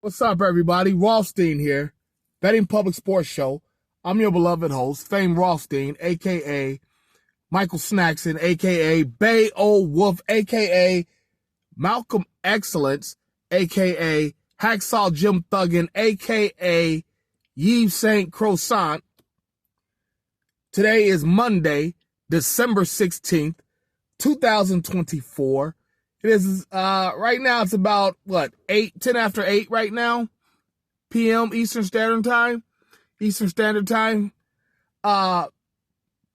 What's up, everybody? Rothstein here, Betting Public Sports Show. I'm your beloved host, Fame Rothstein, a.k.a. Michael Snackson, a.k.a. Bay Old Wolf, a.k.a. Malcolm Excellence, a.k.a. Hacksaw Jim Thuggin, a.k.a. Yves St. Croissant. Today is Monday, December 16th, 2024. It is, right now it's about, 10 after 8 right now, p.m. Eastern Standard Time.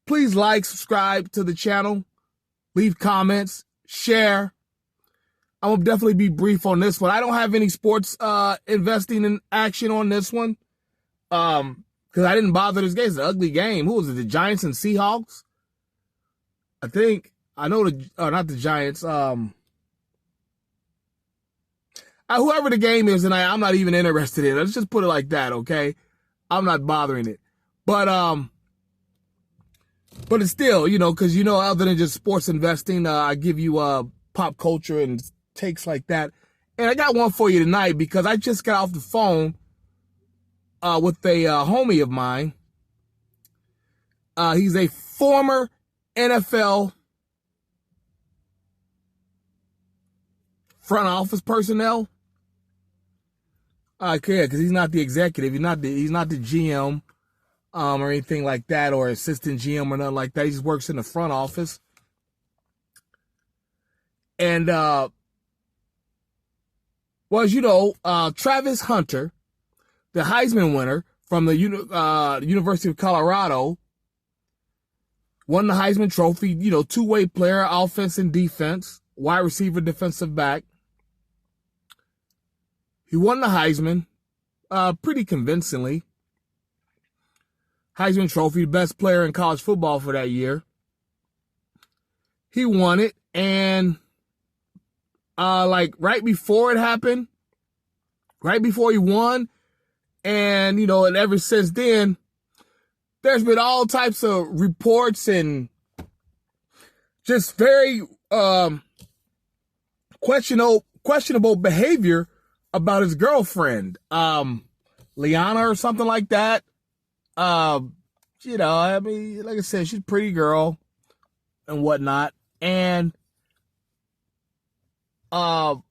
Please like, subscribe to the channel, leave comments, share. I will definitely be brief on this one. I don't have any sports, investing in action on this one. Cause I didn't bother this game. It's an ugly game. Who was it? The Giants and Seahawks? I know not the Giants, whoever the game is tonight, I'm not even interested in. Let's just put it like that, okay? I'm not bothering it. But it's still, because, other than just sports investing, I give you pop culture and takes like that. And I got one for you tonight because I just got off the phone with a homie of mine. He's a former NFL front office personnel. Because he's not the executive, he's not the GM, or anything like that, or assistant GM or nothing like that. He just works in the front office. And Travis Hunter, the Heisman winner from the University of Colorado, won the Heisman Trophy. Two-way player, offense and defense, wide receiver, defensive back. He won the Heisman pretty convincingly. Heisman Trophy, best player in college football for that year. He won it, and right before it happened, right before he won, and and ever since then, there's been all types of reports and just very questionable behavior about his girlfriend, Liana or something like that. Like I said, she's a pretty girl and whatnot. And, and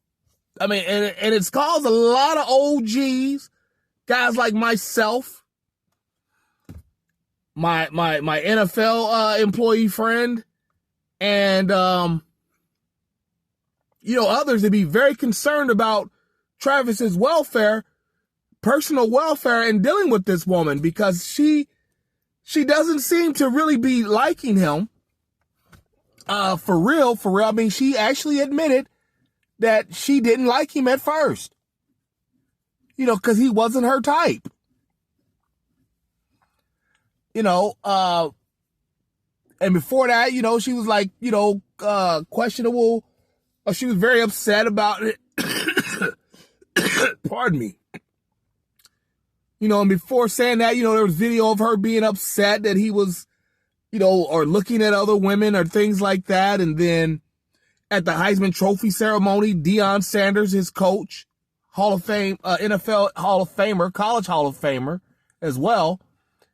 it's caused a lot of OGs, guys like myself, my NFL, employee friend, and, others to be very concerned about Travis's personal welfare, and dealing with this woman, because she doesn't seem to really be liking him. For real. I mean, she actually admitted that she didn't like him at first. Because he wasn't her type. And before that, she was like, questionable. She was very upset about it. Pardon me. And before saying that, there was video of her being upset that he was, or looking at other women or things like that. And then at the Heisman Trophy ceremony, Deion Sanders, his coach, Hall of Fame, NFL Hall of Famer, college Hall of Famer as well,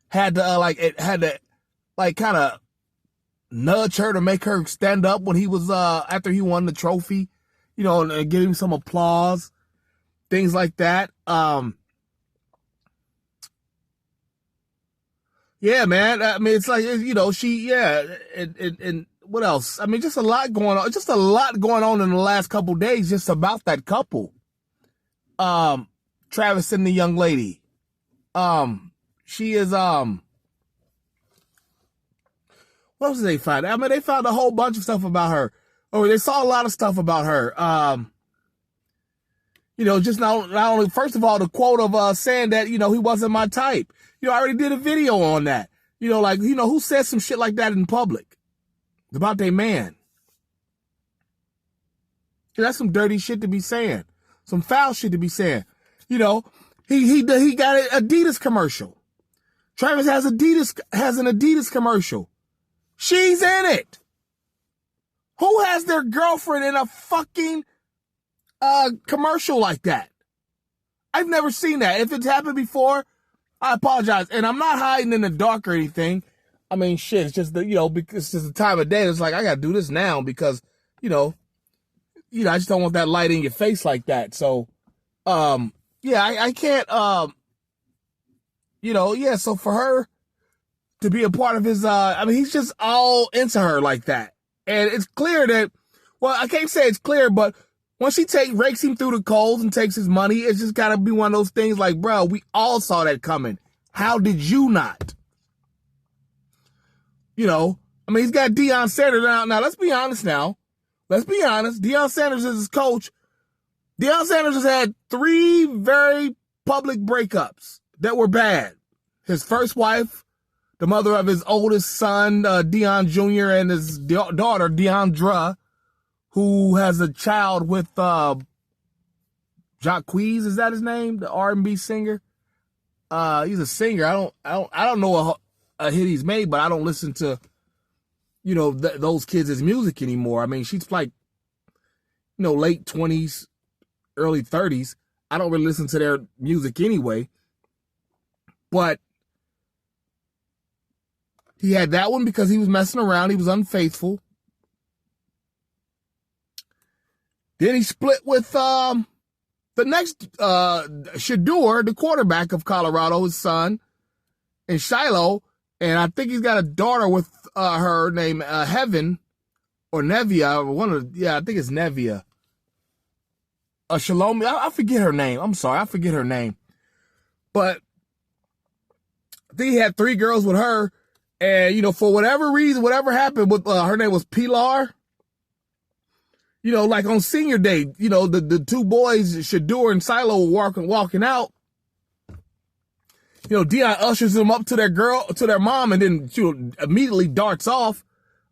had to kind of nudge her to make her stand up when he was, after he won the trophy, and give him some applause. Things like that. Yeah, man. I mean, it's like, and what else? I mean, just a lot going on in the last couple of days, just about that couple. Travis and the young lady. She is, what else did they find? I mean, they found a whole bunch of stuff about her. Oh, they saw a lot of stuff about her. Just not only, first of all, the quote of saying that, he wasn't my type. I already did a video on that. Who says some shit like that in public about their man? That's some dirty shit to be saying. Some foul shit to be saying. He got an Adidas commercial. Travis has an Adidas commercial. She's in it. Who has their girlfriend in a fucking commercial like that? I've never seen that. If it's happened before, I apologize. And I'm not hiding in the dark or anything. I mean, shit, it's just because it's just the time of day. It's like, I got to do this now because, I just don't want that light in your face like that. So, I can't, so for her to be a part of his, he's just all into her like that. And it's clear that, well, I can't say it's clear, but when she rakes him through the coals and takes his money, it's just got to be one of those things like, bro, we all saw that coming. How did you not? He's got Deion Sanders now. Now, let's be honest now. Let's be honest. Deion Sanders is his coach. Deion Sanders has had 3 very public breakups that were bad. His first wife, the mother of his oldest son, Deion Jr., and his daughter, Deandra, who has a child with Jacquees, is that his name? The R&B singer. He's a singer. I don't know a hit he's made, but I don't listen to, those kids' music anymore. I mean, she's like, late 20s, early 30s. I don't really listen to their music anyway. But he had that one because he was messing around. He was unfaithful. Then he split with the next Shador, the quarterback of Colorado, his son, and Shiloh. And I think he's got a daughter with her named Heaven or Nevia. I think it's Nevia. Shalom. I forget her name. I'm sorry. I forget her name. But I think he had 3 girls with her. And, for whatever reason, whatever happened with her name was Pilar. Like on senior day, the 2 boys, Shador and Silo, were walking out. Deion ushers them up to their mom, and then immediately darts off,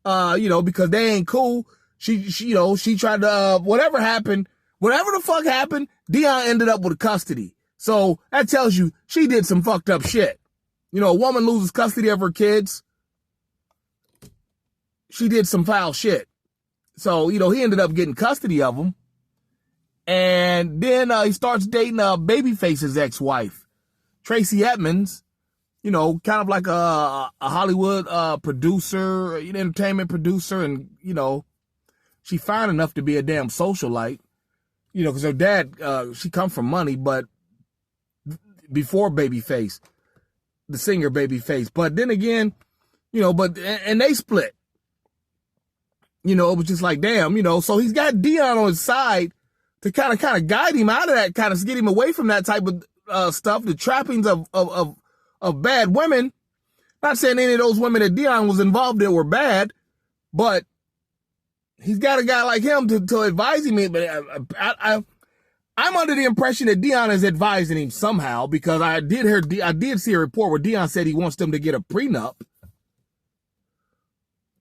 because they ain't cool. She tried to, whatever the fuck happened, Deion ended up with custody. So that tells you she did some fucked up shit. A woman loses custody of her kids. She did some foul shit. So, he ended up getting custody of them. And then he starts dating Babyface's ex-wife, Tracy Edmonds, kind of like a Hollywood producer, entertainment producer. And, she fine enough to be a damn socialite, because her dad, she come from money, but before Babyface, the singer Babyface. But then again, and they split. It was just like, damn, so he's got Deion on his side to kind of guide him out of that, kind of get him away from that type of stuff, the trappings of bad women. Not saying any of those women that Deion was involved in were bad, but he's got a guy like him to advise him. But I'm under the impression that Deion is advising him somehow, because I did see a report where Deion said he wants them to get a prenup.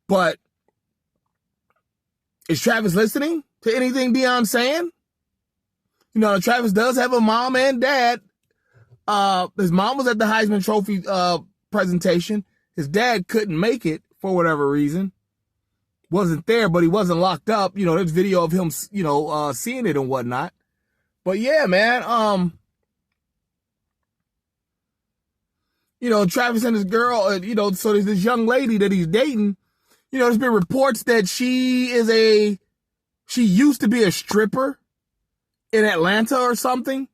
But is Travis listening to anything Deion's saying? Travis does have a mom and dad. His mom was at the Heisman Trophy presentation. His dad couldn't make it for whatever reason. Wasn't there, but he wasn't locked up. There's video of him, seeing it and whatnot. But yeah, man, Travis and his girl, so there's this young lady that he's dating. There's been reports that she used to be a stripper in Atlanta or something,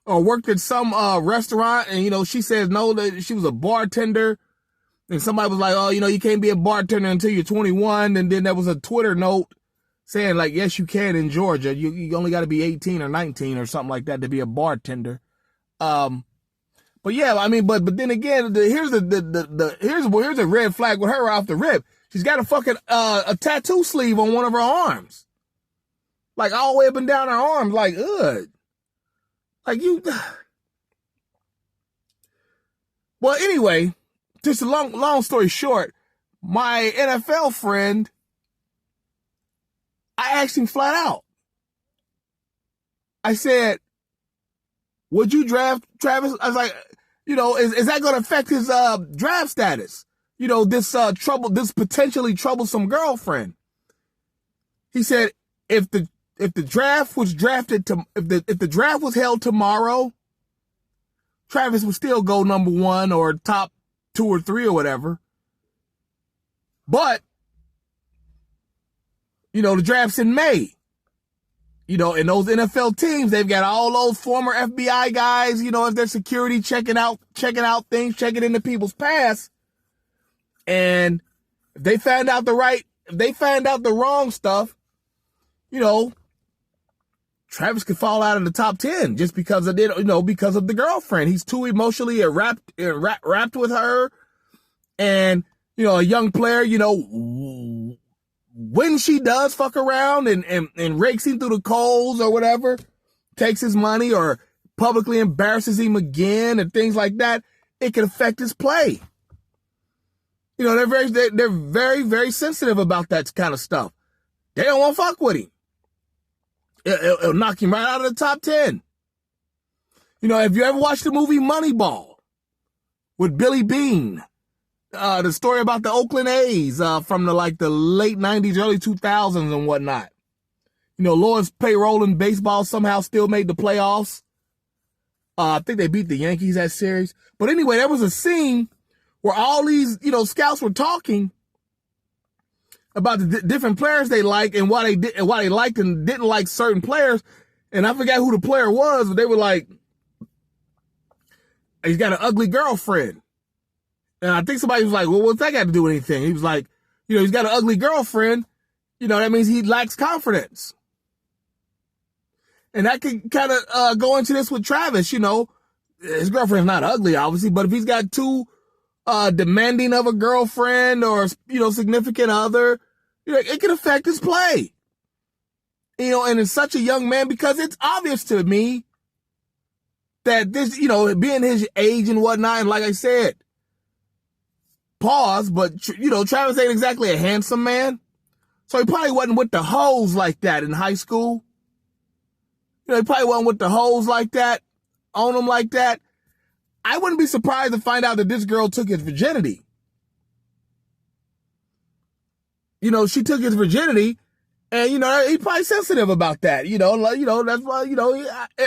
or worked at some restaurant. And, she says no, that she was a bartender. And somebody was like, oh, you can't be a bartender until you're 21. And then there was a Twitter note saying like, yes, you can in Georgia. You only got to be 18 or 19 or something like that to be a bartender. But yeah, but then again, here's a red flag with her off the rip. She's got a fucking a tattoo sleeve on one of her arms, like all the way up and down her arms, like ugh, like you. Well, anyway, just a long story short, my NFL friend, I asked him flat out. I said, would you draft Travis? I was like, is that going to affect his draft status? This potentially troublesome girlfriend. He said, if if the draft was if the draft was held tomorrow, Travis would still go number 1 or top 2 or 3 or whatever. But, the draft's in May. And those NFL teams, they've got all those former FBI guys, as their security checking out things, checking into people's past. And if they find out the wrong stuff, Travis could fall out of the top 10 just because of because of the girlfriend. He's too emotionally wrapped with her. And, a young player, when she does fuck around and rakes him through the coals or whatever, takes his money or publicly embarrasses him again and things like that, it can affect his play. They're very, very sensitive about that kind of stuff. They don't want to fuck with him. It'll knock him right out of the top 10. If you ever watched the movie Moneyball with Billy Beane, the story about the Oakland A's from the late 90s, early 2000s and whatnot. Lowest payroll in baseball somehow still made the playoffs. I think they beat the Yankees that series. But anyway, there was a scene where all these, scouts were talking about the different players they like and why they liked and didn't like certain players. And I forgot who the player was, but they were like, he's got an ugly girlfriend. And I think somebody was like, well, what's that got to do with anything? He was like, he's got an ugly girlfriend. That means he lacks confidence. And that can kind of go into this with Travis, His girlfriend's not ugly, obviously, but if he's got too demanding of a girlfriend or, significant other, it can affect his play. And it's such a young man, because it's obvious to me that this, being his age and whatnot, and like I said, pause, but, Travis ain't exactly a handsome man. So he probably wasn't with the hoes like that in high school. He probably wasn't with the hoes like that, on him like that. I wouldn't be surprised to find out that this girl took his virginity. She took his virginity, and, he's probably sensitive about that. That's why,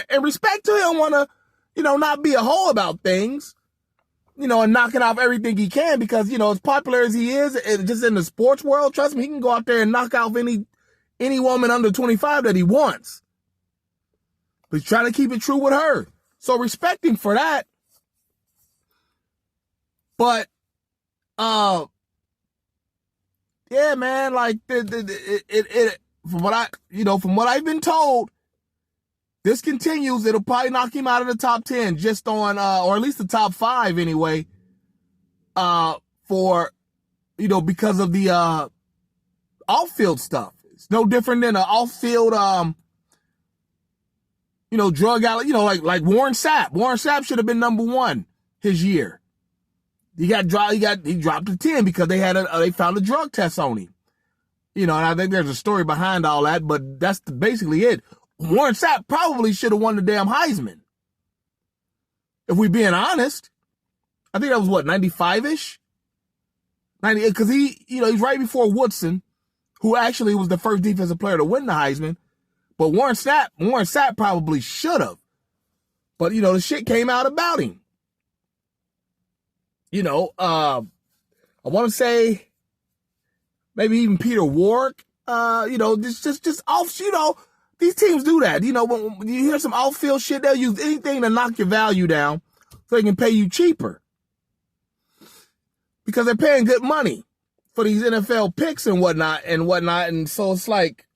and respect to him, want to, not be a hoe about things. And knocking off everything he can, because, as popular as he is, just in the sports world, trust me, he can go out there and knock off any woman under 25 that he wants. But he's trying to keep it true with her. So respect him for that. But, yeah, man, from what I've been told, this continues, it'll probably knock him out of the top 10 just on, or at least the top 5 anyway, for, because of the, off-field stuff. It's no different than an off-field, drug out, like Warren Sapp. Warren Sapp should have been number 1 his year. He dropped to 10 because they found a drug test on him. And I think there's a story behind all that, but that's basically it. Warren Sapp probably should have won the damn Heisman. If we're being honest. I think that was 95-ish? 90, because he's right before Woodson, who actually was the first defensive player to win the Heisman. But Warren Sapp probably should have. But, the shit came out about him. I want to say maybe even Peter Warwick, just off, these teams do that. When you hear some off-field shit, they'll use anything to knock your value down so they can pay you cheaper. Because they're paying good money for these NFL picks and whatnot. And so it's like,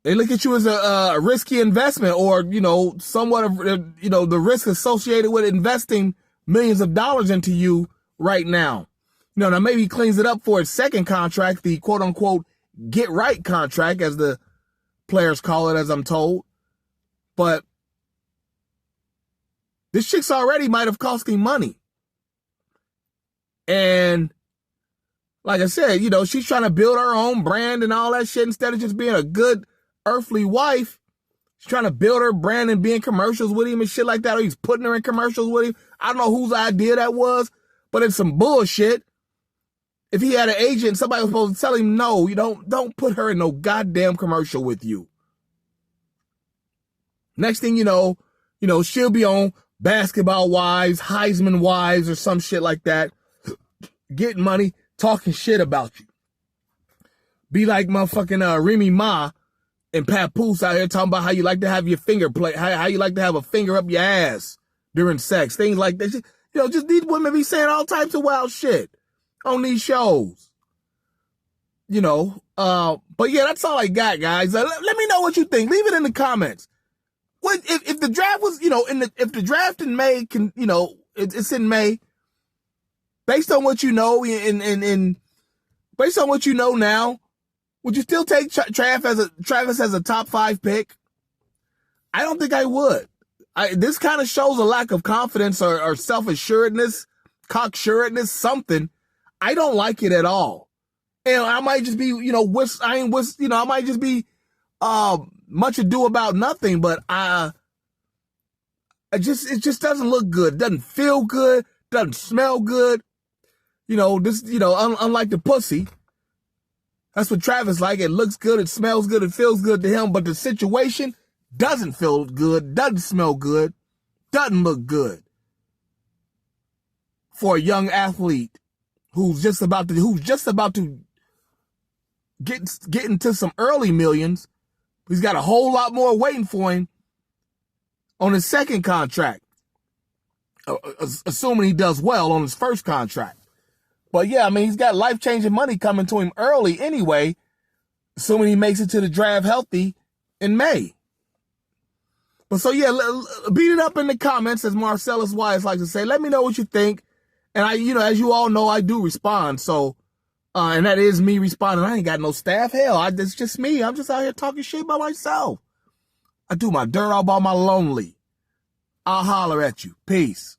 they look at you as a risky investment, or, somewhat of, the risk associated with investing millions of dollars into you right now. Now maybe he cleans it up for his second contract, the quote unquote get right contract, as the players call it, as I'm told. But this chick's already might have cost him money. And like I said, she's trying to build her own brand and all that shit instead of just being a good earthly wife. She's trying to build her brand and be in commercials with him and shit like that. Or he's putting her in commercials with him. I don't know whose idea that was, but it's some bullshit. if he had an agent, somebody was supposed to tell him, no, you don't put her in no goddamn commercial with you. Next thing you know, she'll be on Basketball Wives, Heisman Wives, or some shit like that, getting money, talking shit about you. Be like motherfucking Remy Ma and Papoose out here talking about how you like to have your finger play, how you like to have a finger up your ass during sex, things like that. Just these women be saying all types of wild shit on these shows. But yeah, that's all I got, guys. Let me know what you think. Leave it in the comments. What if the draft was, if the draft in May it's in May, based on what you know and based on what you know now, would you still take Travis as a top 5 pick? I don't think I would. This kind of shows a lack of confidence or self-assuredness, cocksuredness, something. I don't like it at all. And I might just be, I might just be much ado about nothing, but it just doesn't look good. It doesn't feel good, doesn't smell good. Unlike the pussy. That's what Travis like. It looks good, it smells good, it feels good to him, but the situation doesn't feel good, doesn't smell good, doesn't look good for a young athlete who's just about to get into some early millions. He's got a whole lot more waiting for him on his second contract, assuming he does well on his first contract. But yeah, he's got life-changing money coming to him early anyway, assuming he makes it to the draft healthy in May. But so yeah, beat it up in the comments, as Marcellus Wise likes to say. Let me know what you think. And as you all know, I do respond. So, and that is me responding. I ain't got no staff. Hell, it's just me. I'm just out here talking shit by myself. I do my dirt all by my lonely. I'll holler at you. Peace.